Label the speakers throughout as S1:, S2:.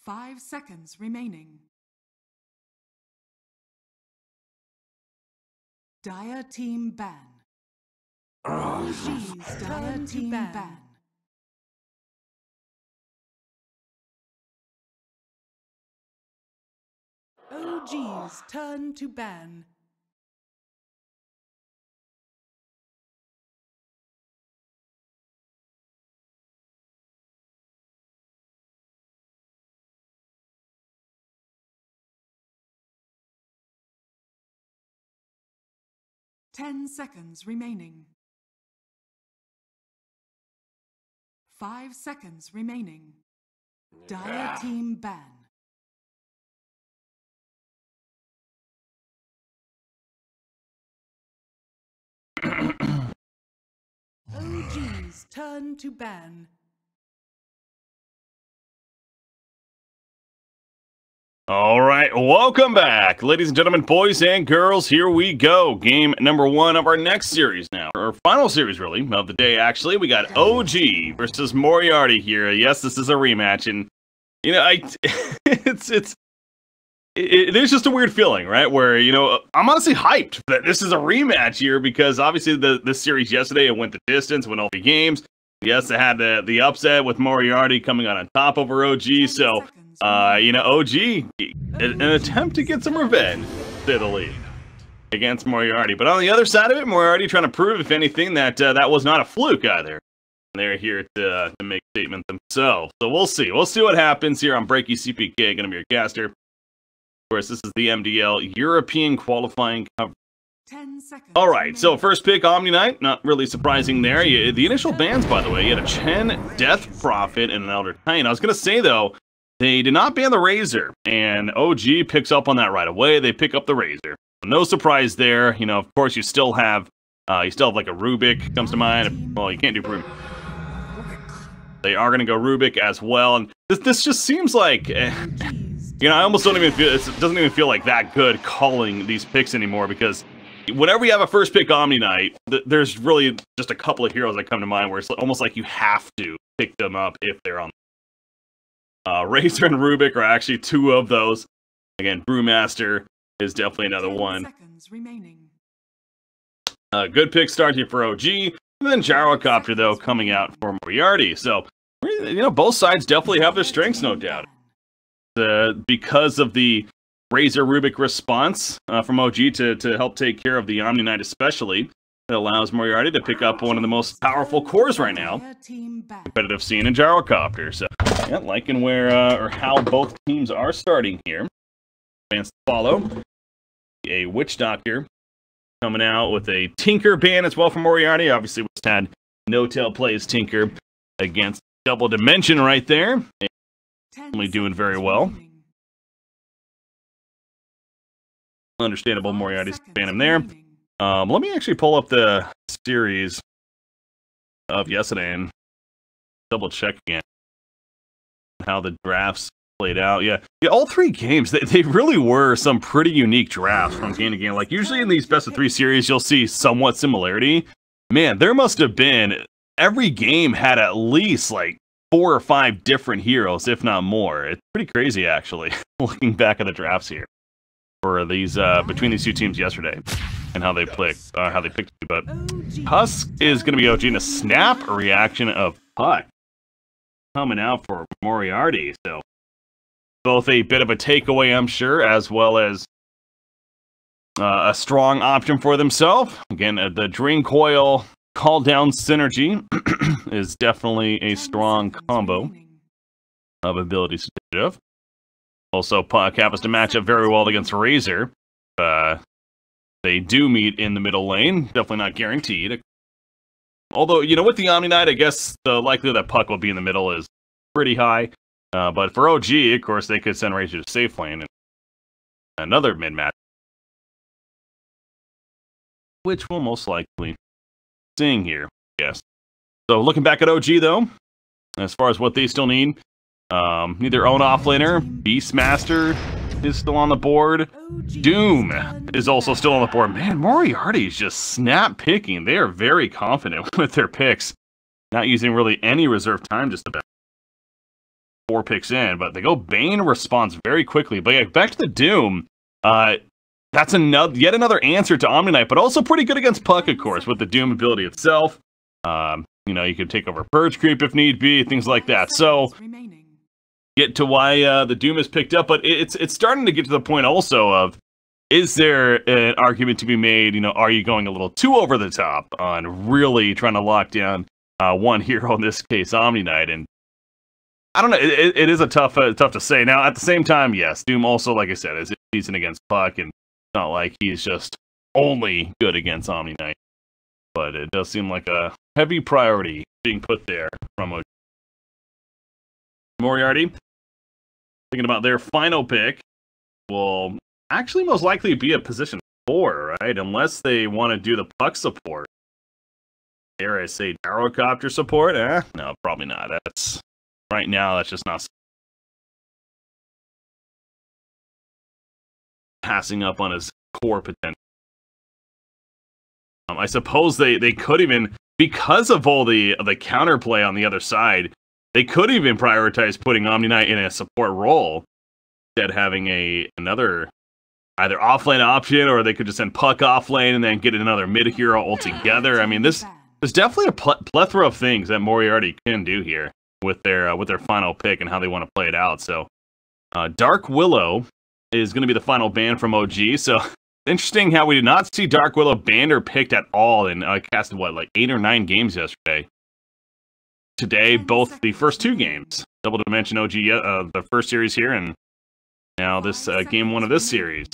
S1: 5 seconds remaining. Dire team ban. OG's Dire team ban. OG's turn to ban. Ten seconds remaining. 5 seconds remaining. Dire team ban. OG's turn to ban.
S2: All right, welcome back, ladies and gentlemen, boys and girls. Here we go. Game number 1 of our next series now. Our final series, really, of the day, actually. We got OG versus Moriarty here. Yes, this is a rematch, and, you know, it is just a weird feeling, right? Where, you know, I'm honestly hyped that this is a rematch here because, obviously, this series yesterday, it went the distance, went all the games. Yes, it had the upset with Moriarty coming out on top over OG, so... you know, OG, an attempt to get some revenge, to say the least, against Moriarty. But on the other side of it, Moriarty trying to prove, if anything, that that was not a fluke either. They're here to make a statement themselves. So we'll see. We'll see what happens here on Breaky CPK. Going to be your caster. Of course, this is the MDL European qualifying cover.
S1: 10 seconds.
S2: All right, so first pick, Omni Knight. Not really surprising there. The initial bans, by the way, you had a Chen, Death Prophet, and an Elder Titan. I was going to say, though, they did not ban the Razor, and OG picks up on that right away. They pick up the Razor. No surprise there. You know, of course, you still have like a Rubik comes to mind. Well, you can't do Rubik. They are going to go Rubik as well, and this just seems like, you know, I almost don't even feel, it doesn't even feel like that good calling these picks anymore, because whenever you have a first pick Omni Knight, there's really just a couple of heroes that come to mind where it's almost like you have to pick them up if they're on. Razor and Rubik are actually 2 of those. Again, Brewmaster is definitely another one. Good pick start here for OG. And then Gyrocopter, though, coming out for Moriarty. So, you know, both sides definitely have their strengths, no doubt. Because of the Razor Rubik response from OG to help take care of the Omni Knight especially, it allows Moriarty to pick up one of the most powerful cores right now. Competitive scene in Gyrocopter. So, yeah, liking where or how both teams are starting here. Fans to follow. A Witch Doctor coming out with a Tinker ban as well for Moriarty. Obviously, we just had No-Tail plays Tinker against Double Dimension right there. Only doing very well. Understandable, Moriarty's ban him there. Let me actually pull up the series of yesterday and double check again how the drafts played out. Yeah, all 3 games, they really were some pretty unique drafts from game to game. Like, usually in these best of 3 series, you'll see somewhat similarity. Man, there must have been, every game had at least like 4 or 5 different heroes, if not more. It's pretty crazy, actually, looking back at the drafts here for these between these 2 teams yesterday and how they picked you. But Husk is going to be OG in a snap reaction of Puck coming out for Moriarty. So both a bit of a takeaway, I'm sure, as well as a strong option for themselves. Again, the Drain Coil call down synergy is definitely a strong combo of abilities to do. Also, Puck happens to match up very well against Razor. They do meet in the middle lane. Definitely not guaranteed. Although, you know, with the Omni Knight, I guess the likelihood that Puck will be in the middle is pretty high. But for OG, of course, they could send Razor to safe lane and another mid-match, which we'll most likely seeing here, yes. So looking back at OG, though, as far as what they still need, need their own offlaner. Beastmaster is still on the board. Doom is also still on the board. Man, Moriarty is just snap picking. They are very confident with their picks. Not using really any reserve time just about. 4 picks in, but they go Bane responds very quickly. But yeah, back to the Doom. That's yet another answer to Omni Knight, but also pretty good against Puck, of course, with the Doom ability itself. You know, you can take over Purge Creep if need be, things like that. So, get to why the Doom is picked up, but it's starting to get to the point also of, is there an argument to be made, you know, are you going a little too over the top on really trying to lock down one hero, in this case, Omni Knight? And I don't know, it is tough to say. Now, at the same time, yes, Doom also, like I said, is decent against Puck, and it's not like he's just only good against Omni Knight. But it does seem like a heavy priority being put there from OG. Moriarty, thinking about their final pick, will actually most likely be a position 4, right? Unless they want to do the Puck support. Dare I say Gyrocopter support? No, probably not. Right now, that's just not passing up on his core potential. I suppose they could even, because of all the counterplay on the other side, they could even prioritize putting Omni Knight in a support role instead of having another either offlane option, or they could just send Puck offlane and then get another mid hero altogether. I mean, there's definitely a plethora of things that Moriarty can do here with their final pick and how they want to play it out. So, Dark Willow is going to be the final ban from OG. So, interesting how we did not see Dark Willow banned or picked at all in casted, what, like 8 or 9 games yesterday. Today, both the first 2 games. Double Dimension OG, the first series here, and now this game 1 of this series.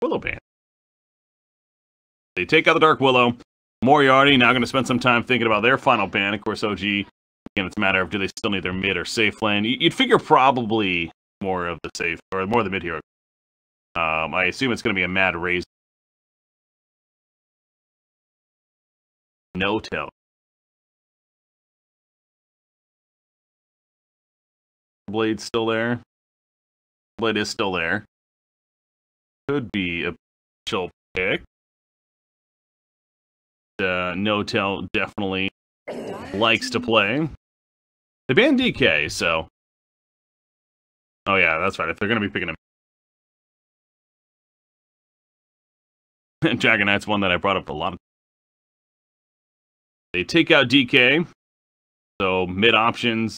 S2: Willow ban. They take out the Dark Willow. Moriarty now going to spend some time thinking about their final ban. Of course, OG, again, it's a matter of, do they still need their mid or safe lane? You'd figure probably more of the safe, or more of the mid hero. I assume it's going to be a Mad Raise. No tell. Blade's still there. Blade is still there. Could be a chill pick. No tell definitely likes to play. They banned DK, so. Oh yeah, that's right. If they're going to be picking him. Dragon Knight's one that I brought up a lot. They take out DK, so mid options.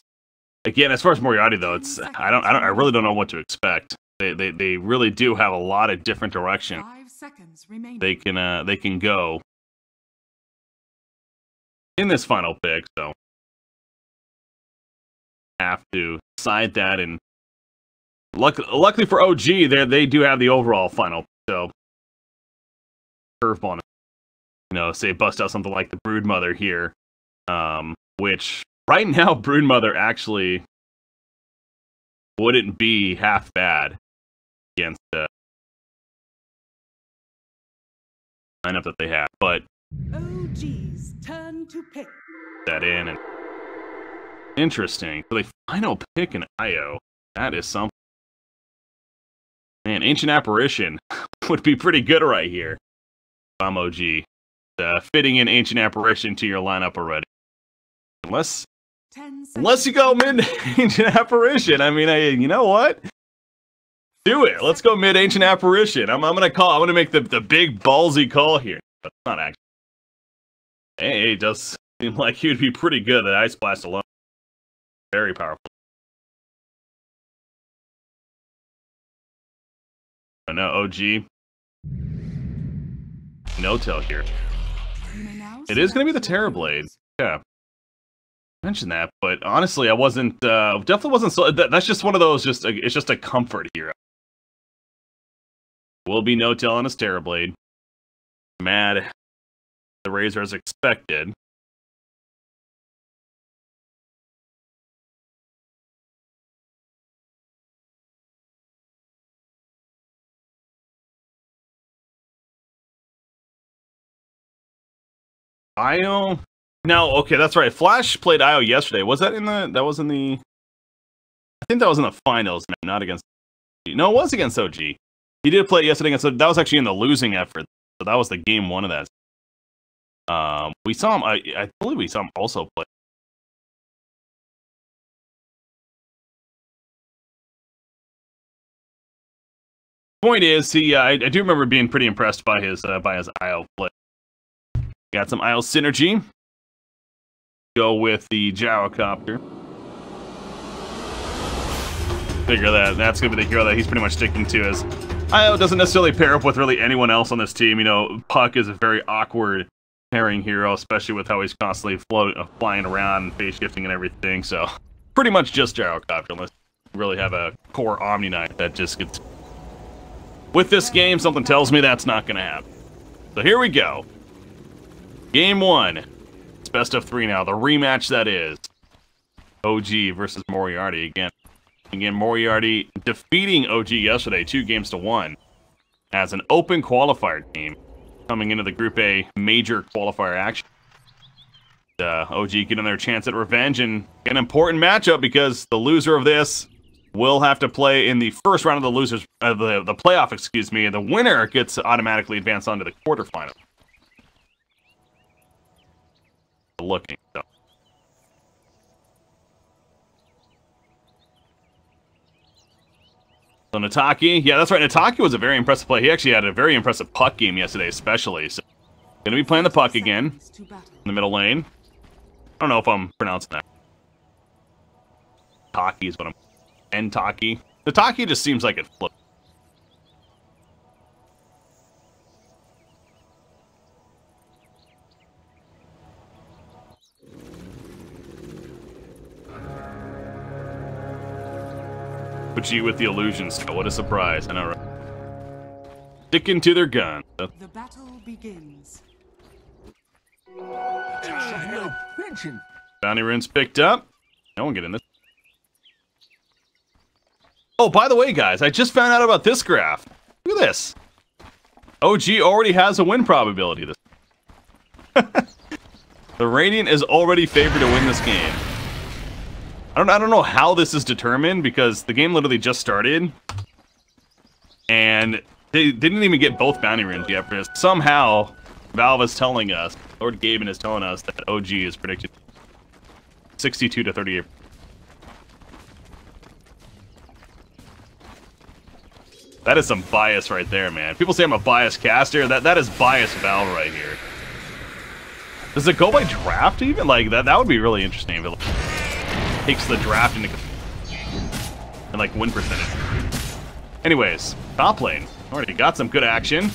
S2: Again, as far as Moriarty though, I really don't know what to expect. They really do have a lot of different directions they can go in this final pick. So have to decide that, and luckily for OG, they do have the overall final. So. Curveball, you know, say bust out something like the Broodmother here, which right now Broodmother actually wouldn't be half bad against the lineup that they have, but
S1: OG's turn to pick
S2: that in. And interesting, so they final pick an IO. That is something. Man, Ancient Apparition would be pretty good right here. I'm OG. Fitting in Ancient Apparition to your lineup already. Unless you go mid Ancient Apparition. I mean, you know what? Do it. Let's go mid Ancient Apparition. I'm gonna make the big ballsy call here. But it's not actually. Hey, it does seem like he would be pretty good at Ice Blast alone. Very powerful. Oh no, OG. No tell here. It is going to be the Terrorblade. Yeah. Mentioned that, but honestly, I wasn't, definitely wasn't, so, that's just one of those, it's just a comfort hero. Will be no tell on his Terrorblade. Mad the Razor as expected. IO. Now, okay, that's right. Flash played IO yesterday. Was that in the? That was in the. I think that was in the finals, not against. No, it was against OG. He did play it yesterday against. That was actually in the losing effort. So that was the game 1 of that. We saw him. I believe we saw him also play Point is, I do remember being pretty impressed by his IO play. Got some IO synergy. Go with the gyrocopter. Figure that's gonna be the hero that he's pretty much sticking to, as IO doesn't necessarily pair up with really anyone else on this team. You know, Puck is a very awkward pairing hero, especially with how he's constantly flying around, phase shifting and everything. So pretty much just gyrocopter, unless you really have a core Omni Knight that just gets. With this game, something tells me that's not gonna happen. So here we go. Game 1. It's best of 3 now. The rematch that is. OG versus Moriarty again. Again, Moriarty defeating OG yesterday, 2-1, as an open qualifier team coming into the Group A major qualifier action. OG getting their chance at revenge, and an important matchup because the loser of this will have to play in the first round of the losers, the playoff, excuse me, and the winner gets automatically advanced onto the quarterfinal. Looking, so. So Nataki, yeah, that's right. Nataki was a very impressive play. He actually had a very impressive puck game yesterday, especially. So, gonna be playing the puck again in the middle lane. I don't know if I'm pronouncing that. Taki is what I'm. Nataki. Nataki just seems like it flipped. Pucci with the illusions. What a surprise. I know, right? Sticking to their gun.
S1: The battle begins.
S2: Bounty runes picked up. No one get in this. Oh, by the way, guys, I just found out about this graph. Look at this. OG already has a win probability. The Radiant is already favored to win this game. I don't know how this is determined, because the game literally just started, and they didn't even get both bounty runes yet. Because somehow Valve is telling us, Lord Gaben is telling us, that OG is predicted 62 to 38. That is some bias right there, man. People say I'm a biased caster. That is biased Valve right here. Does it go by draft even? Like that would be really interesting if it takes the draft into and like win percentage. Anyways, top lane. Already got some good action.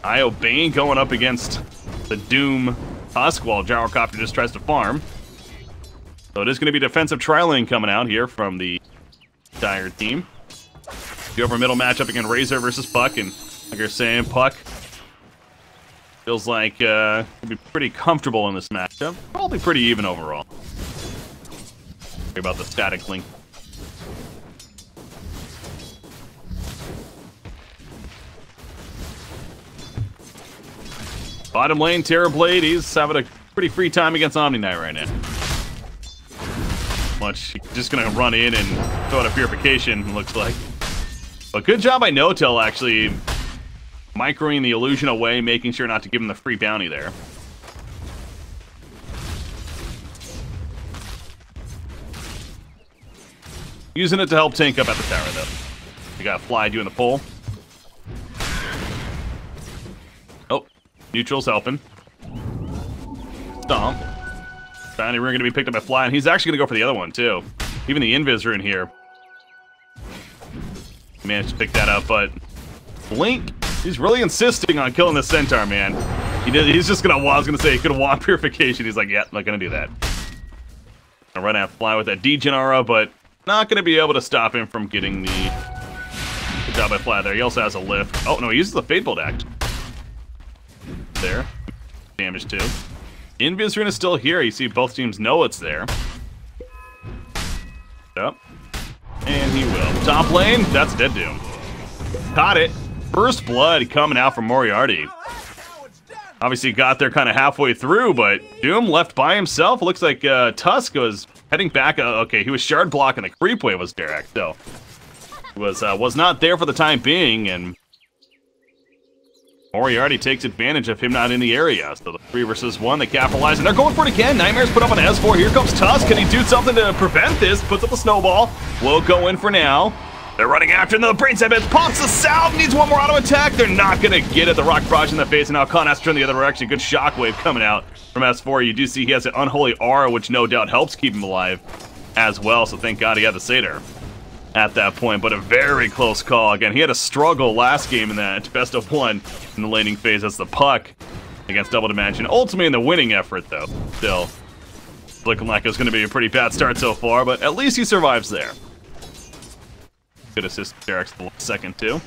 S2: Io Bane going up against the Doom Tusk while Gyrocopter just tries to farm. So it is going to be defensive tri-lane coming out here from the Dire team. The over middle matchup against Razor versus Puck, and like you're saying, Puck feels like he'll be pretty comfortable in this matchup. Probably pretty even overall. Sorry about the static link. Bottom lane, Terrorblade, he's having a pretty free time against Omni Knight right now. Much, just gonna run in and throw out a purification, looks like. But good job by No-Till actually microing the illusion away, making sure not to give him the free bounty there. Using it to help tank up at the tower, though. We got Fly doing the pull. Oh, Neutral's helping. Stomp. Bounty rune going to be picked up by Fly, and he's actually going to go for the other one, too. Even the Invis rune here. Managed to pick that up, but Blink, he's really insisting on killing the Centaur, man. He's just gonna, I was gonna say, he could want purification. He's like, yeah, not gonna do that. Gonna run out Fly with that Degenera, but not gonna be able to stop him from getting the good job by Fly there. He also has a lift. Oh, no, he uses the Fate Bolt act. There. Damage too. Invis rune is still here. You see both teams know it's there. Yep. And he will. Top lane, that's Dead Doom. Caught it. First blood coming out from Moriarty. Obviously got there kind of halfway through, but Doom left by himself. Looks like Tusk was heading back. Okay, he was shard blocking the creep wave was Derek, so was not there for the time being, and Moriarty takes advantage of him not in the area. So the 3 versus 1, they capitalize, and they're going for it again. Nightmares put up an S4. Here comes Tusk. Can he do something to prevent this? Puts up a snowball. Will go in for now. They're running after him. The brain sap pops the salve. Needs one more auto attack. They're not going to get it. The rock barrage in the face, and now Khan has to turn the other direction. Good shockwave coming out from S4. You do see he has an unholy aura, which no doubt helps keep him alive as well. So thank God he had the Satyr at that point. But a very close call. Again, he had a struggle last game in that best of one in the laning phase as the Puck against Double Dimension. Ultimately in the winning effort, though. Still looking like it's going to be a pretty bad start so far, but at least he survives there. Good assist to Derek's the second, too.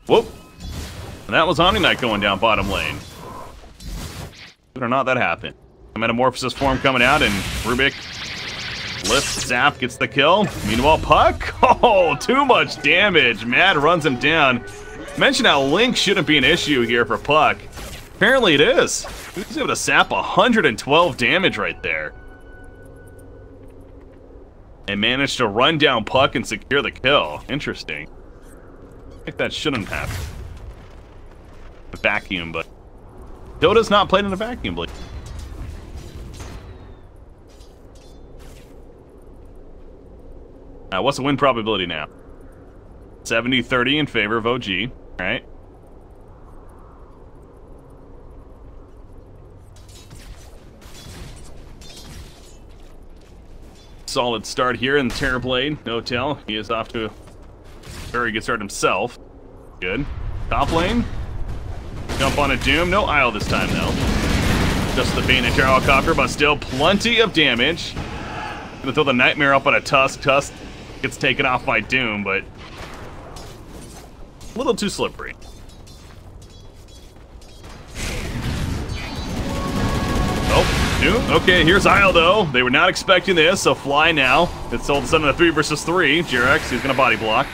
S2: Whoop. And that was Omni Knight going down bottom lane. Believe it or not, that happened. A Metamorphosis form coming out, and Rubik lifts Zap, gets the kill. Meanwhile, Puck, oh, too much damage. Mad runs him down. Mention how Link shouldn't be an issue here for Puck. Apparently it is. He was able to sap 112 damage right there. And managed to run down Puck and secure the kill. Interesting. I think that shouldn't happen. A vacuum, but Dota's not played in a vacuum, Blake. What's the win probability now? 70-30 in favor of OG, right? Solid start here in Terrorblade. No tell. He is off to a very good start himself. Good. Top lane. Jump on a Doom. No Isle this time, though. Just the Bane and Gyrocopter, but still plenty of damage. Gonna throw the Nightmare up on a Tusk. Tusk gets taken off by Doom, but a little too slippery. Oh, Doom. Okay, here's Isle, though. They were not expecting this, so fly now. It's all of a sudden a 3 versus 3. Jirex, he's gonna body block.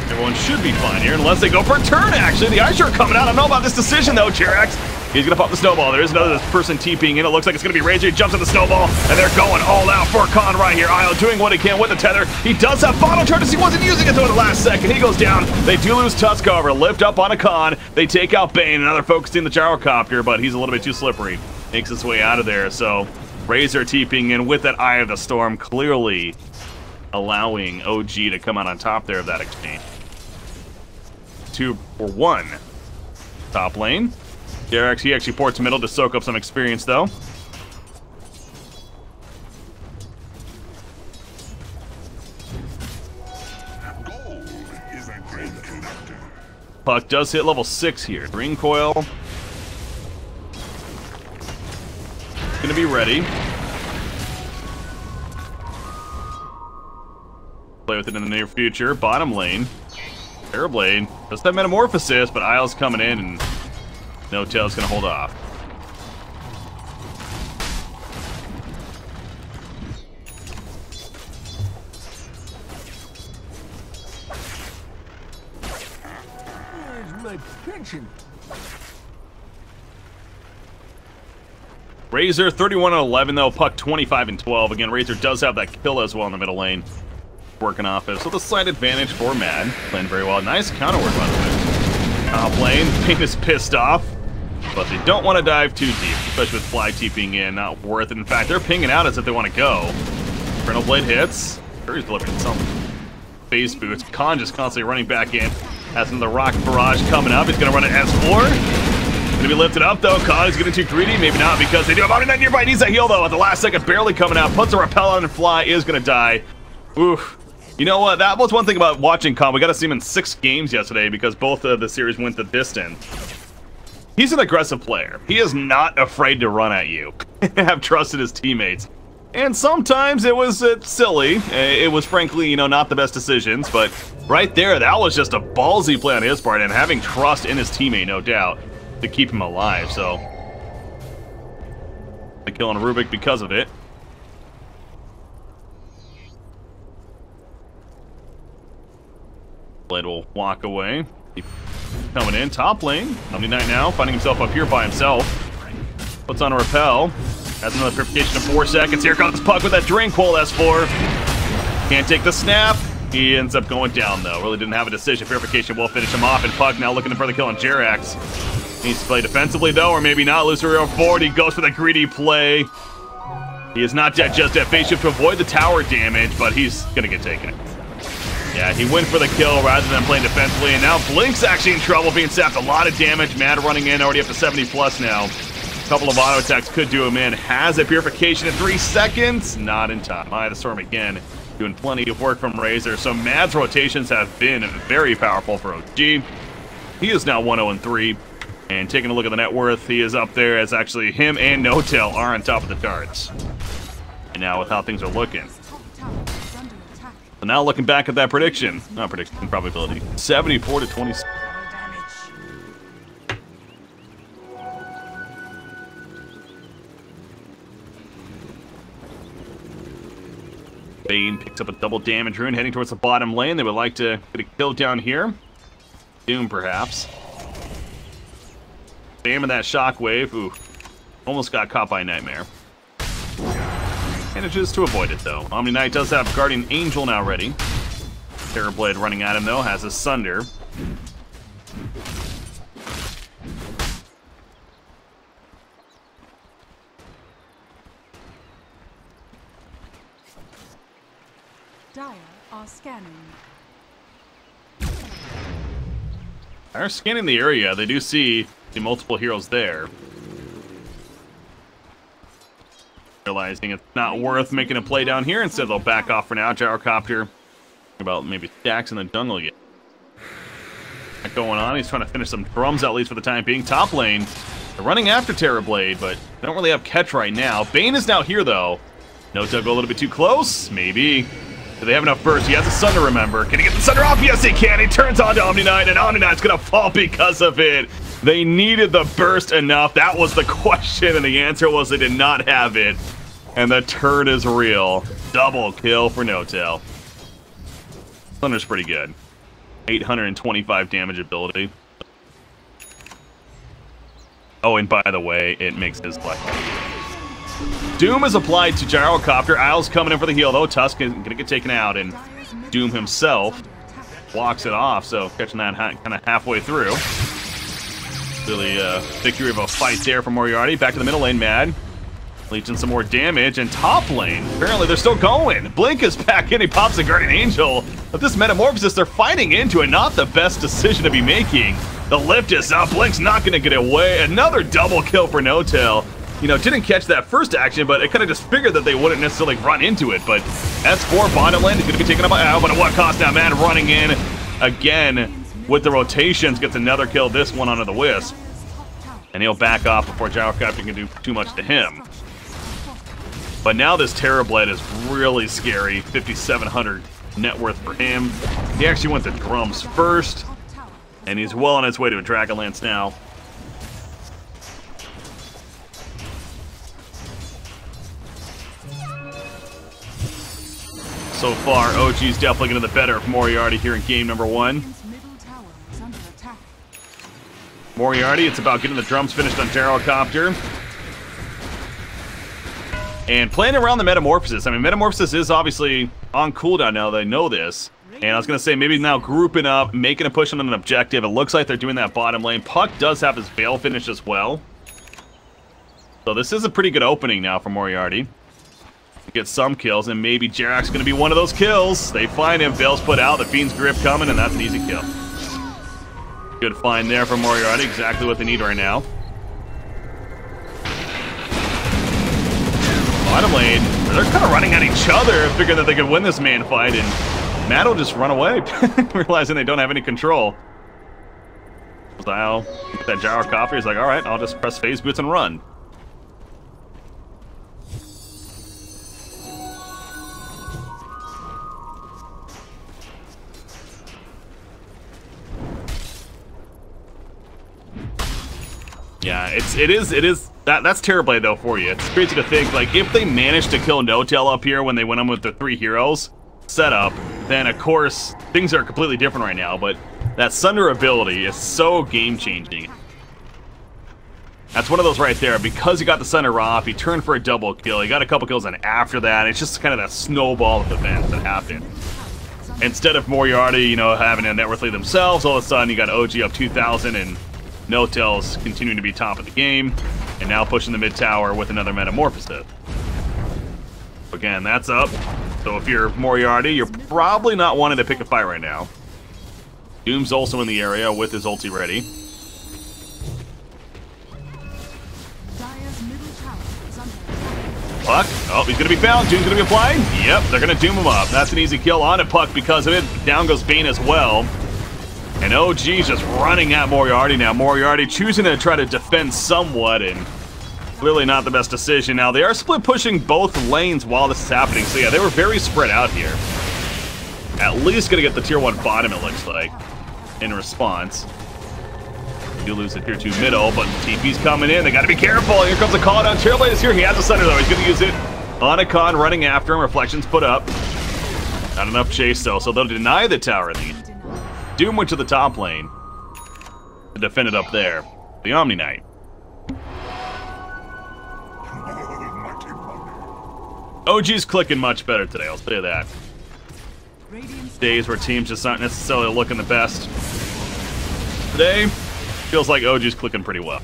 S2: Everyone should be fine here, unless they go for a turn, actually. The Ice Shard coming out. I don't know about this decision, though, Jirex. He's gonna pop the snowball. There is another person TPing in. It looks like it's gonna be Razor. He jumps on the snowball, and they're going all out for Khan right here. Isle doing what he can with the tether. He does have bottle charges. He wasn't using it though in the last second. He goes down. They do lose Tusk, however. Lift up on a Khan. They take out Bane. Now they're focusing the Gyrocopter, but he's a little bit too slippery. Makes his way out of there. So Razor TPing in with that Eye of the Storm, clearly allowing OG to come out on top there of that exchange. 2 for 1. Top lane. Derek's, he actually ports middle to soak up some experience, though. Puck does hit level 6 here. Green Coil. Gonna be ready. Play with it in the near future. Bottom lane. Terrorblade. Does that Metamorphosis, but Isle's coming in and No Tail's gonna hold off.
S3: Where's my pension?
S2: Razor 31-11 though, Puck 25-12. Again, Razor does have that kill as well in the middle lane. Working off it. So the slight advantage for Mad. Playing very well. Nice counter work by the way. Top lane, Ping is pissed off. But they don't want to dive too deep, especially with Fly TPing in. Not worth it. In fact, they're pinging out as if they want to go. Infernal Blade hits. Fury's delivering some phase boots. Khan just constantly running back in. Has another Rock Barrage coming up. He's going to run an S4. Going to be lifted up though. Khan is getting too greedy. Maybe not because they do have Omni Knight nearby. Needs a heal though at the last second. Barely coming out. Puts a repel on and Fly is going to die. Oof. You know what? That was one thing about watching Khan. We got to see him in 6 games yesterday because both of the series went the distance. He's an aggressive player. He is not afraid to run at you. Have trust in his teammates. And sometimes it was silly. It was frankly, you know, not the best decisions. But right there, that was just a ballsy play on his part. And having trust in his teammate, no doubt, to keep him alive. So, the kill on Rubik because of it. Blade will walk away. Coming in, top lane. Omni Knight now, finding himself up here by himself. Puts on a repel. Has another purification of 4 seconds. Here comes Puck with that Drain Coil S4. Can't take the snap. He ends up going down though. Really didn't have a decision. Purification will finish him off, and Puck now looking for the kill on Jerax. Needs to play defensively, though, or maybe not. Lucerio forward. He goes for the greedy play. He is not dead just at face shift to avoid the tower damage, but he's going to get taken. Yeah, he went for the kill rather than playing defensively, and now Blink's actually in trouble, being sapped. A lot of damage. Mad running in, already up to 70 plus now. A couple of auto attacks could do him in. Has a purification in 3 seconds. Not in time. Eye of the Storm again, doing plenty of work from Razor. So Mad's rotations have been very powerful for OG. He is now 1-0-3. And taking a look at the net worth, he is up there as actually him and No-Tail are on top of the charts. And now with how things are looking. So now looking back at that prediction, not prediction, probability, 74 to 26. Bane picks up a double damage rune, heading towards the bottom lane. They would like to get a kill down here. Doom, perhaps. Spamming that shockwave. Ooh, almost got caught by Nightmare. Manages to avoid it, though. Omni Knight does have Guardian Angel now ready. Terrorblade running at him, though, has a Sunder.
S1: Dire are scanning.
S2: They're scanning the area. They do see the multiple heroes there. Realizing it's not worth making a play down here, instead they'll back off for now. Gyrocopter about maybe stacks in the jungle again. Not going on. He's trying to finish some drums at least for the time being. Top lane, they're running after Terrorblade, but they don't really have catch right now. Bane is now here though. No-Tail go a little bit too close. Maybe. Do they have enough burst? He has a Sunder, remember. Can he get the Sunder off? Yes, he can. He turns on to Omni Knight, and Omni Knight's going to fall because of it. They needed the burst enough. That was the question, and the answer was they did not have it. And the turn is real. Double kill for No-Tail. Sunder's pretty good. 825 damage ability. Oh, and by the way, it makes his life. Doom is applied to Gyrocopter. Isle's coming in for the heal, though. Tusk is going to get taken out, and Doom himself walks it off, so catching that kind of halfway through. Really victory of a fight there for Moriarty. Back to the middle lane, Mad. Leeching some more damage, and top lane, apparently they're still going. Blink is back in, he pops a Guardian Angel. But this Metamorphosis, they're fighting into it. Not the best decision to be making. The lift is up, Blink's not going to get away. Another double kill for No-Tail. You know, didn't catch that first action, but it kind of just figured that they wouldn't necessarily run into it. But S4 bottom lane is going to be taken up by Al, but at what cost now? Man running in again with the rotations, gets another kill, this one onto the Wisp. And he'll back off before Gyrocopter can do too much to him. But now this Terrorblade is really scary. 5,700 net worth for him. He actually went to drums first, and he's well on his way to a Dragonlance now. So far, OG's definitely getting the better of Moriarty here in game number 1. Moriarty, it's about getting the drums finished on Gyrocopter. And playing around the Metamorphosis. I mean, Metamorphosis is obviously on cooldown now. They know this. And I was going to say, maybe now grouping up, making a push on an objective. It looks like they're doing that bottom lane. Puck does have his Veil finish as well. So this is a pretty good opening now for Moriarty. Get some kills, and maybe Jarak's going to be one of those kills. They find him, Veil's put out, the Fiend's Grip coming, and that's an easy kill. Good find there for Moriarty, exactly what they need right now. Bottom lane, they're kind of running at each other, figuring that they could win this man fight, and Matt will just run away, realizing they don't have any control. Style, that Gyrocopter, he's like, alright, I'll just press phase boots and run. Yeah, it is that's Terrorblade though for you. It's crazy to think, like, if they managed to kill No-Tail up here when they went on with the 3 heroes setup, then of course things are completely different right now, but that Sunder ability is so game-changing. That's one of those right there. Because he got the Sunder off, he turned for a double kill, he got a couple kills, and after that, it's just kind of that snowball of events that happened. Instead of Moriarty, you know, having a net worth lead themselves, all of a sudden you got OG up 2,000, and No-Tail's continuing to be top of the game, and now pushing the mid tower with another Metamorphosis. Again, that's up. So if you're Moriarty, you're probably not wanting to pick a fight right now. Doom's also in the area with his ulti ready.
S1: Dire's middle tower is under attack.
S2: Puck. Oh, he's going to be found. Doom's going to be applied. Yep, they're going to doom him up. That's an easy kill on a Puck because of it. Down goes Bane as well. And OG's just running at Moriarty now. Moriarty choosing to try to defend somewhat, and clearly not the best decision. Now, they are split pushing both lanes while this is happening. So yeah, they were very spread out here. At least going to get the tier 1 bottom, it looks like, in response. You lose the tier 2 middle, but TP's coming in. They got to be careful. Here comes a call down. Trailblade is here. He has a Sunder, though. He's going to use it on a con, running after him. Reflections put up. Not enough chase, though, so they'll deny the tower lead. Doom went to the top lane to defend it up there. The Omni Knight. OG's clicking much better today, I'll say that. Days where teams just aren't necessarily looking the best. Today, feels like OG's clicking pretty well.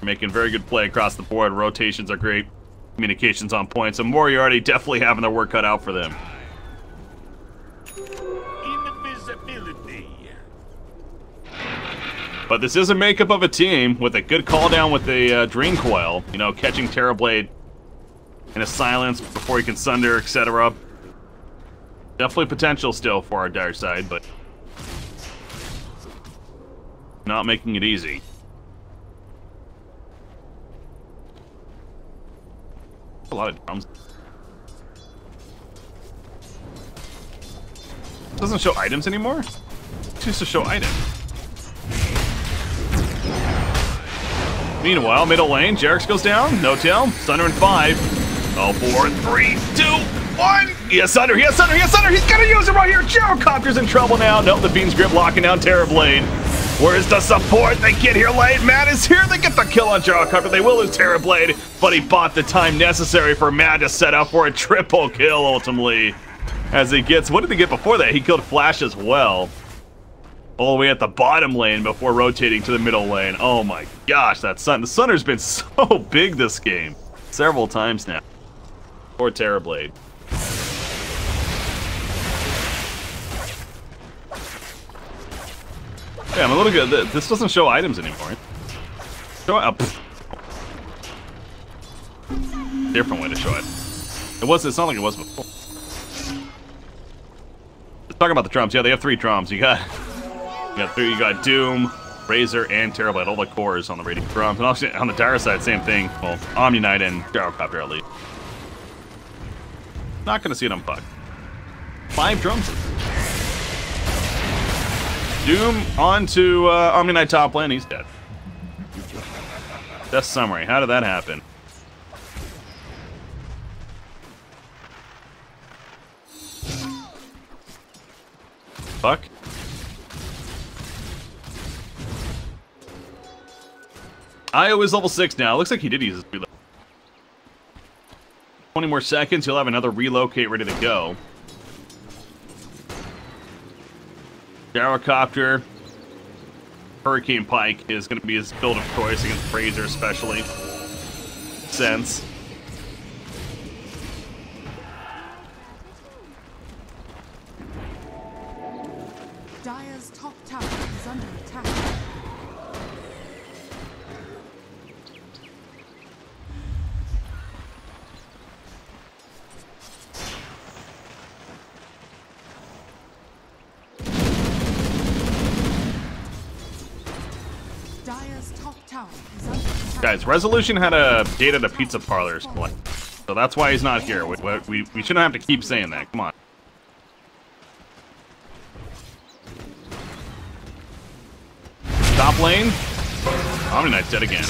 S2: Making very good play across the board. Rotations are great. Communications on point. So Moriarty definitely having their work cut out for them. But this is a makeup of a team with a good call down with the Dream Coil. You know, catching Terrorblade in a silence before he can Sunder, etc. Definitely potential still for our Dire side, but not making it easy. A lot of drums. Doesn't show items anymore? It used to show items. Meanwhile, middle lane, Jarex goes down. No-Tail. Sunder in 5. Oh, 4, 3, 2, 1. He has Sunder. He has Sunder. He has Sunder. He's going to use it right here. Gyrocopter's in trouble now. Nope, the Fiend's Grip locking down Terrorblade. Where's the support? They get here late. Mad is here. They get the kill on Gyrocopter. They will lose Terrorblade, but he bought the time necessary for Mad to set up for a triple kill ultimately. As he gets, what did he get before that? He killed Flash as well. All the way at the bottom lane before rotating to the middle lane. Oh my gosh, that Sun. The Sunder's been so big this game. Several times now. Or Terrorblade. Yeah, I'm a little good. This doesn't show items anymore. Show up. Different way to show it. It's not like it was before. Let's talk about the drums. Yeah, they have 3 drums. You got Doom, Razor, and Terrorblade. All the cores on the Radiant drums. And also on the Dire side, same thing. Well, Omni Knight and Gyrocopter at least. Not gonna see it on Puck. 5 drums. Doom onto Omni Knight top lane. He's dead. Best summary. How did that happen? Puck. Io is level 6 now. Looks like he did use his reload. 20 more seconds. He'll have another relocate ready to go. Gyrocopter. Hurricane Pike is going to be his build of choice against Fraser, especially. Sense.
S1: Dire's top tower is under attack. Dire's top tower is under attack.
S2: Guys, Resolution had a date at a pizza parlor, so that's why he's not here. We shouldn't have to keep saying that. Come on. Top lane. Omni Knight's dead again.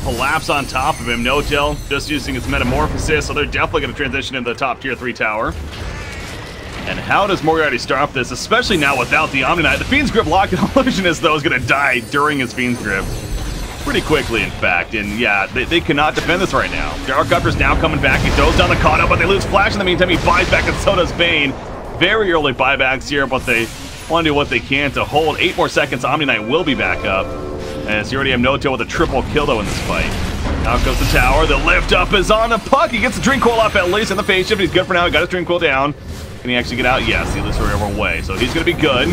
S2: Collapse on top of him. No-Tail just using his Metamorphosis, so they're definitely going to transition into the top tier 3 tower. And how does Moriarty stop this, especially now without the Omni Knight? The Fiend's Grip lock and Illusionist, though, is going to die during his Fiend's Grip. Pretty quickly, in fact. And yeah, they cannot defend this right now. Gyrocopter's now coming back. He throws down the Kata, but they lose Flash in the meantime. He buys back, and so does Bane. Very early buybacks here, but they want to do what they can to hold. 8 more seconds. Omni Knight will be back up. As you already have Noto with a triple kill, though, in this fight. Out goes the tower. The lift up is on a puck. He gets the drink coil up at least in the phase shift. He's good for now. He got his drink coil down. Can he actually get out? Yes, he loses her way. So he's going to be good.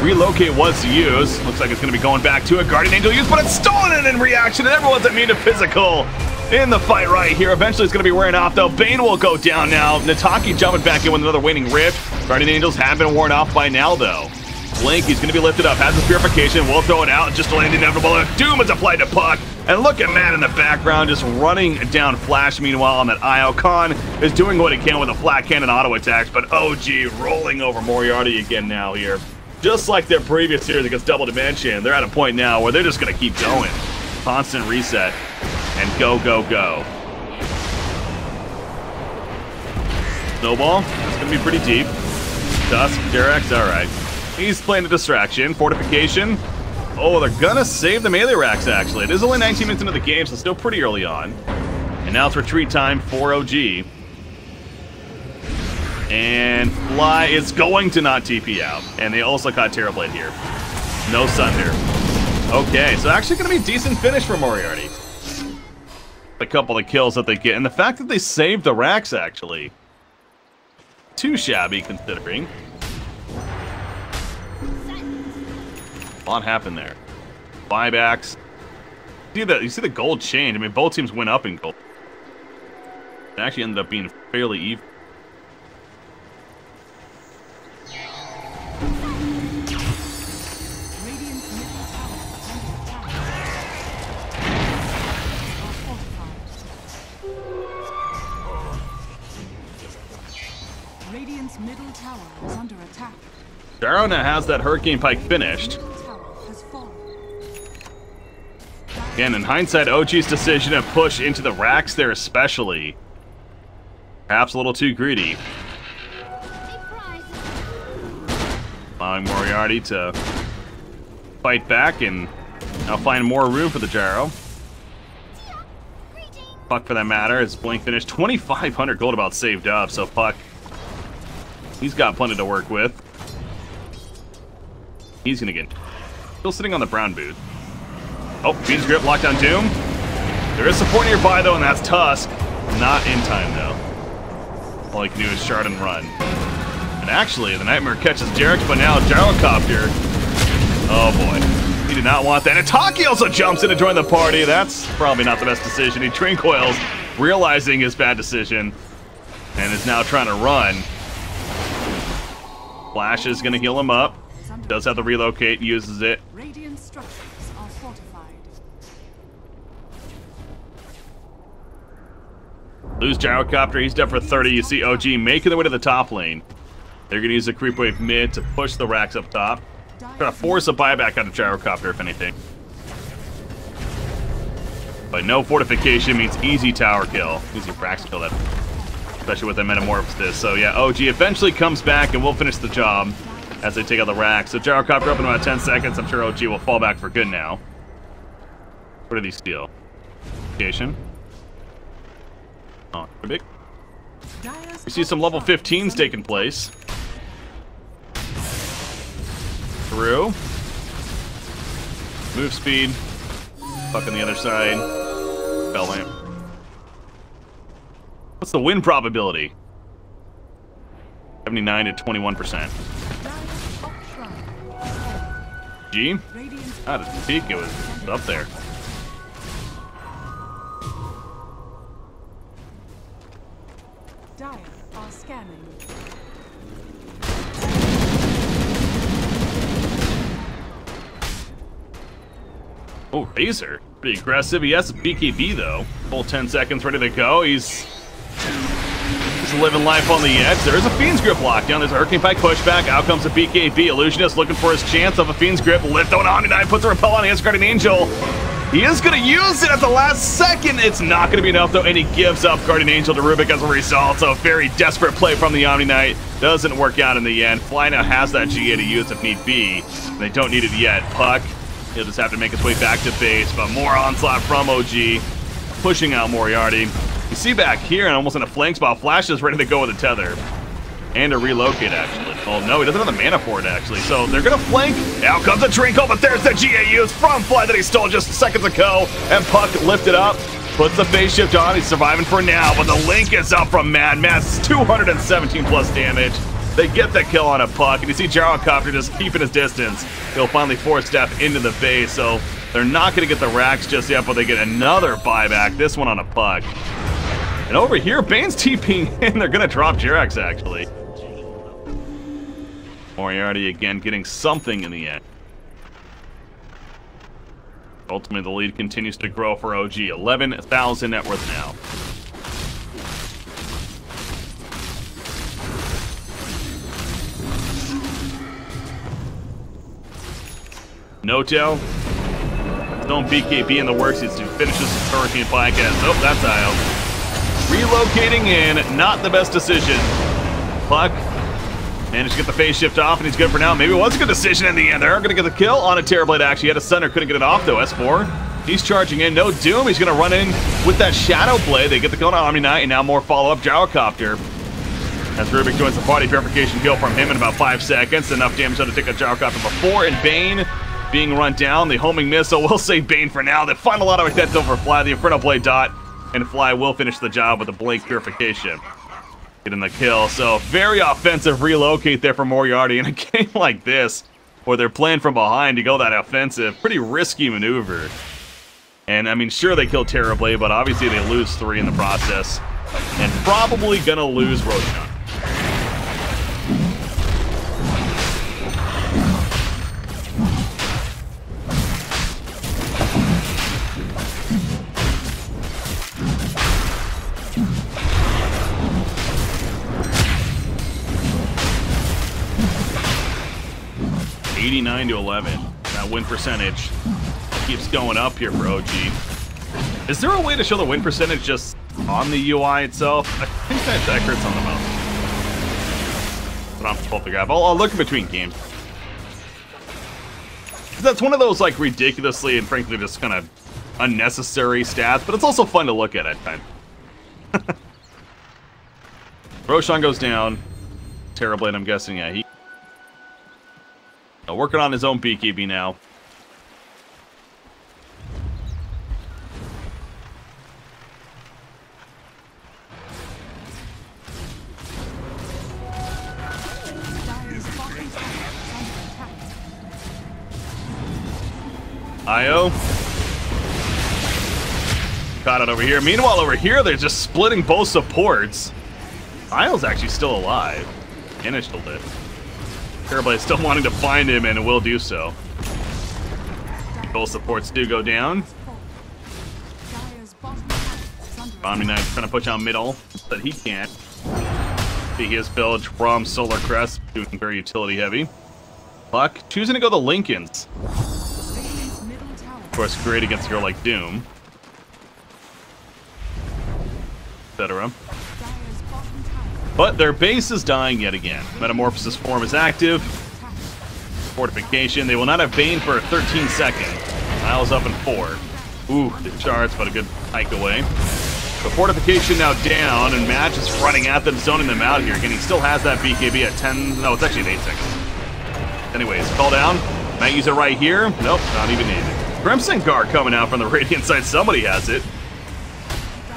S2: Relocate was to use. Looks like it's going to be going back to a Guardian Angel use, but it's stolen in reaction, and everyone's immune to physical in the fight right here. Eventually it's going to be wearing off, though. Bane will go down now. Nataki jumping back in with another waning rift. Guardian Angels have been worn off by now, though. Blink, he's going to be lifted up, has his purification, will throw it out, just to land inevitable. Doom is applied to Puck, and look at Matt in the background, just running down Flash. Meanwhile, on that IO, Khan is doing what he can with a flat cannon auto attacks, but OG rolling over Moriarty again now here. Just like their previous series against Double Dimension, they're at a point now where they're just going to keep going. Constant reset, and go, go, go. Snowball, that's going to be pretty deep. Dusk, Derex, alright. He's playing a distraction. Fortification. Oh, they're gonna save the melee racks, actually. It is only 19 minutes into the game, so still pretty early on. And now it's retreat time for OG. And Fly is going to not TP out. And they also caught Terrorblade here. No Sunder. Okay, so actually gonna be a decent finish for Moriarty. A couple of kills that they get. And the fact that they saved the racks, actually. Too shabby, considering. A lot happened there. Buybacks. You see the gold change. I mean, both teams went up in gold. It actually ended up being fairly even.
S1: Radiant's middle tower is under attack.
S2: Jaro now has that Hurricane Pike finished. Again, in hindsight, OG's decision to push into the racks there especially. Perhaps a little too greedy. Allowing Moriarty to fight back and now find more room for the Jaro. Puck, for that matter, his Blink finished 2,500 gold about saved up, so Puck, he's got plenty to work with. He's gonna get still sitting on the brown boot. Oh, Fiend's Grip, Lockdown Doom. There is support nearby, though, and that's Tusk. Not in time, though. All he can do is shard and run. And actually, the Nightmare catches Derek, but now Gyrocopter. Oh, boy. He did not want that. And Taki also jumps in to join the party. That's probably not the best decision. He Tranquils, realizing his bad decision, and is now trying to run. Flash is going to heal him up. Does have the relocate, uses it.
S1: Radiant structures are fortified.
S2: Lose Gyrocopter, he's dead for 30. You see OG making their way to the top lane. They're going to use the creep wave mid to push the racks up top. Trying to force a buyback out of Gyrocopter, if anything. But no fortification means easy tower kill. Easy racks kill, that, especially with the Metamorphosis. So yeah, OG eventually comes back and we'll finish the job as they take out the rack. So Gyrocopter up in about 10 seconds. I'm sure OG will fall back for good now. What did he steal? Location. Oh, big. We see some level 15s taking place. Through. Move speed. Puck on the other side. Bell lamp. What's the win probability? 79 to 21%. G? Out of the peak, it was up there.
S1: Dire are scanning.
S2: Oh, Razor. Pretty aggressive. He has a BKB, though. Full 10 seconds ready to go. He's living life on the edge. There is a Fiend's Grip lockdown. There's a Hurricane Pike pushback. Out comes a BKB. Illusionist looking for his chance of a Fiend's Grip. Lift on Omni-Knight. Puts a repel on. He has Guardian Angel. He is going to use it at the last second. It's not going to be enough, though, and he gives up Guardian Angel to Rubik as a result. So a very desperate play from the Omni-Knight. Doesn't work out in the end. Fly now has that GA to use if need be. They don't need it yet. Puck, he'll just have to make his way back to base, but more onslaught from OG. Pushing out Moriarty. You see back here, and almost in a flank spot, Flash is ready to go with a tether. and a relocate, actually. Oh, no, he doesn't have the mana for it, actually. So they're going to flank. Out comes a Trinkle, but there's the GAUs from Fly that he stole just seconds ago. And Puck lifted up, puts the phase shift on. He's surviving for now, but the link is up from Mad. Mad's 217 plus damage. They get the kill on a Puck, and you see Gyrocopter just keeping his distance. He'll finally force-step into the base, so they're not going to get the racks just yet, but they get another buyback, this one on a Puck. And over here, Bane's TPing in. They're going to drop Jirax, actually. Moriarty, again, getting something in the end. Ultimately, the lead continues to grow for OG. 11,000 net worth now. Noto. His own BKB in the works. He finishes his Hurricane podcast. Oh, that's IO. Relocating in. Not the best decision. Puck managed to get the phase shift off, and he's good for now. Maybe it was a good decision in the end. They're going to get the kill on a Terrorblade, actually. He had a Sunder. Couldn't get it off, though. S4. He's charging in. No Doom. He's going to run in with that Shadow Blade. They get the kill on Omni Knight, and now more follow-up Gyrocopter. As Rubik joins the party, purification kill from him in about 5 seconds. Enough damage to take a Gyrocopter before, and Bane being run down. The homing missile will save Bane for now. The final auto attempts over Fly, the Inferno Blade dot, and Fly will finish the job with a Blink Purification. Getting the kill. So very offensive relocate there for Moriarty in a game like this, where they're playing from behind to go that offensive. Pretty risky maneuver. And I mean, sure, they killed Terrorblade, but obviously they lose 3 in the process. And probably gonna lose Roshan. To 11. That win percentage keeps going up here for OG. Is there a way to show the win percentage just on the UI itself? I think that's accurate on the mouse. But I'm supposed to grab. I'll look in between games. That's one of those like ridiculously and frankly just kind of unnecessary stats, but it's also fun to look at times. Roshan goes down. Terrorblade, I'm guessing, yeah, he working on his own BKB now. IO. Caught it over here. Meanwhile, over here, they're just splitting both supports. IO's actually still alive. Initialed it. Terrorblade still wanting to find him, and it will do so. Both supports do go down. Omni Knight's trying to push out middle, but he can't. See his build from Solar Crest, doing very utility heavy. Puck choosing to go the Lincolns. Of course, great against a girl like Doom. Etc. But their base is dying yet again. Metamorphosis form is active. Fortification. They will not have Bane for 13 seconds. Isle's up in 4. Ooh, the charts, but a good hike away. The fortification now down, and Match is running at them, zoning them out here. Again, he still has that BKB at 10. No, it's actually at 8 seconds. Anyways, call down. Might use it right here. Nope, not even needed. Crimson Guard coming out from the Radiant side. Somebody has it.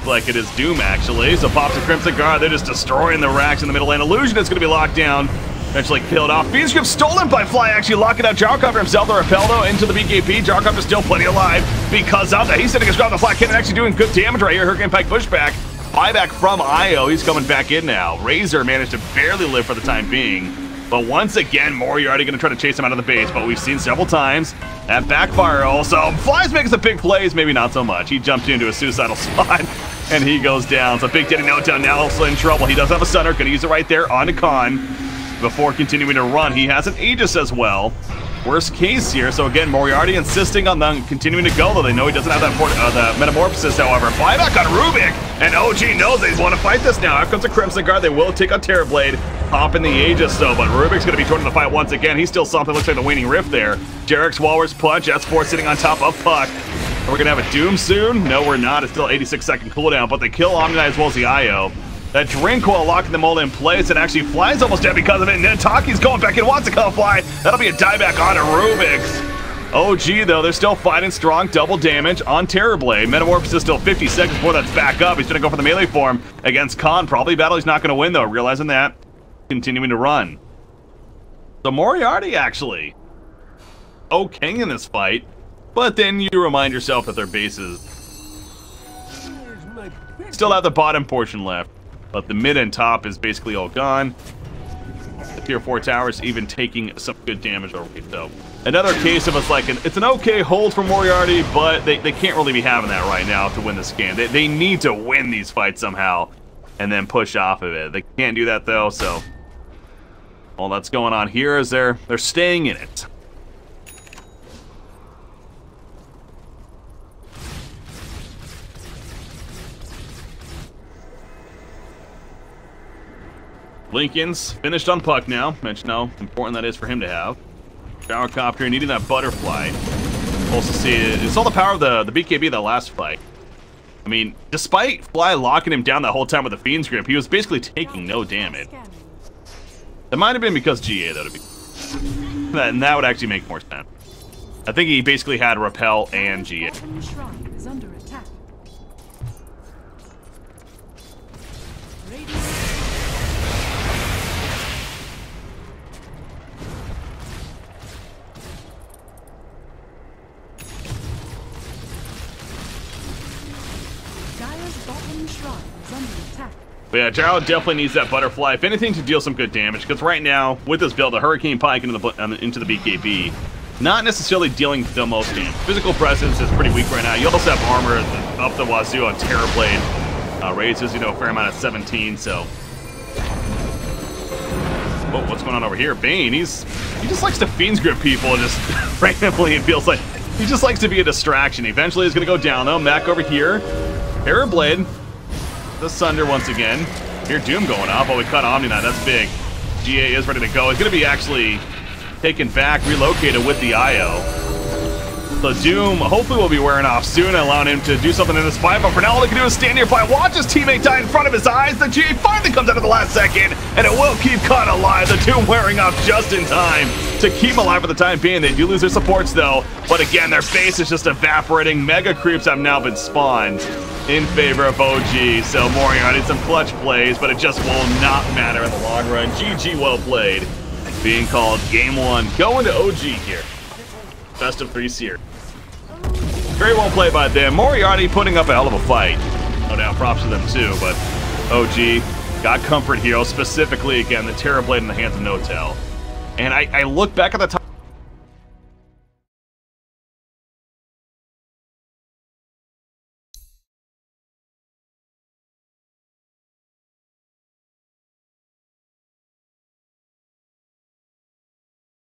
S2: Like it is Doom, actually. So pops a Crimson Guard. They're just destroying the racks in the middle lane. Illusion is going to be locked down. Eventually killed off. Beam Script stolen by Fly, actually locking out Gyrocopter himself. The repel, though, into the BKB. Gyrocopter still plenty alive because of that. He's sitting his ground. The Fly Cannon actually doing good damage right here. Hurricane Pike pushback. Buyback from IO. He's coming back in now. Razor managed to barely live for the time being. But once again, Moriarty going to try to chase him out of the base. But we've seen several times that backfire also. Fly's making some big plays. Maybe not so much. He jumped into a suicidal spot. And he goes down. So Big Daddy No Down now also in trouble. He does have a Stunner. Going to use it right there on Khan. Before continuing to run, he has an Aegis as well. Worst case here. So again, Moriarty insisting on them continuing to go, though they know he doesn't have that the Metamorphosis, however. Buyback on Rubik. And OG knows they want to fight this now. Here comes a Crimson Guard. They will take out Terrorblade. Pop in the Aegis, though, but Rubik's going to be joining the fight once again. He's still something. Looks like the Waning Rift there. Jarek's Walrus Punch. S4 sitting on top of Puck. We're going to have a Doom soon? No, we're not. It's still 86-second cooldown, but they kill Omni as well as the IO. That drink while locking them all in place, and actually flies almost dead because of it. And then Taki's going back in, wants to come fly. That'll be a dieback on Rubik's. OG though, they're still fighting strong, double damage on Terrorblade. Metamorphosis is still 50 seconds before that's back up. He's gonna go for the melee form against Khan. Probably battle he's not gonna win though, realizing that. Continuing to run. So Moriarty actually okay in this fight, but then you remind yourself that their bases still have the bottom portion left, but the mid and top is basically all gone. The tier 4 towers even taking some good damage already. So another case of it's an okay hold for Moriarty, but they can't really be having that right now to win this game. They need to win these fights somehow and then push off of it. They can't do that though, so all that's going on here is they're staying in it. Lincoln's finished on Puck now. Mentioned how important that is for him to have. Shower Copter needing that butterfly. Also see it's all the power of the BKB that last fight. I mean, despite Fly locking him down that whole time with the Fiend's Grip, he was basically taking no damage. That might have been because GA though, and that would actually make more sense. I think he basically had Repel and GA. But yeah, Gyro definitely needs that butterfly, if anything, to deal some good damage. Because right now, with this build, the Hurricane Pike into the BKB, not necessarily dealing the most damage. Physical presence is pretty weak right now. You also have armor up the wazoo on Terrorblade. Raises, a fair amount of 17, so. Whoa, what's going on over here? Bane, he just likes to Fiend's Grip people and just randomly, it feels like. He just likes to be a distraction. Eventually, he's going to go down, though. Back over here. Terrorblade. The Sunder once again. Here, Doom going up. Oh, we cut Omni Knight. That's big. GA is ready to go. He's going to be actually taken back, relocated with the IO. So Doom hopefully will be wearing off soon, allowing him to do something in this fight. But for now, all he can do is stand nearby, watch his teammate die in front of his eyes. The GA finally comes out at the last second, and it will keep Khan alive. The Doom wearing off just in time to keep him alive for the time being. They do lose their supports, though. But again, their base is just evaporating. Mega creeps have now been spawned in favor of OG. So Moriarty some clutch plays, but it just will not matter in the long run. GG, well played. Being called game 1. Going to OG here. Best of 3 series. Very well played by them. Moriarty putting up a hell of a fight. No doubt, props to them too, but OG got comfort hero, specifically, again, the Terrorblade in the hands of No-Tell. And I look back at the time.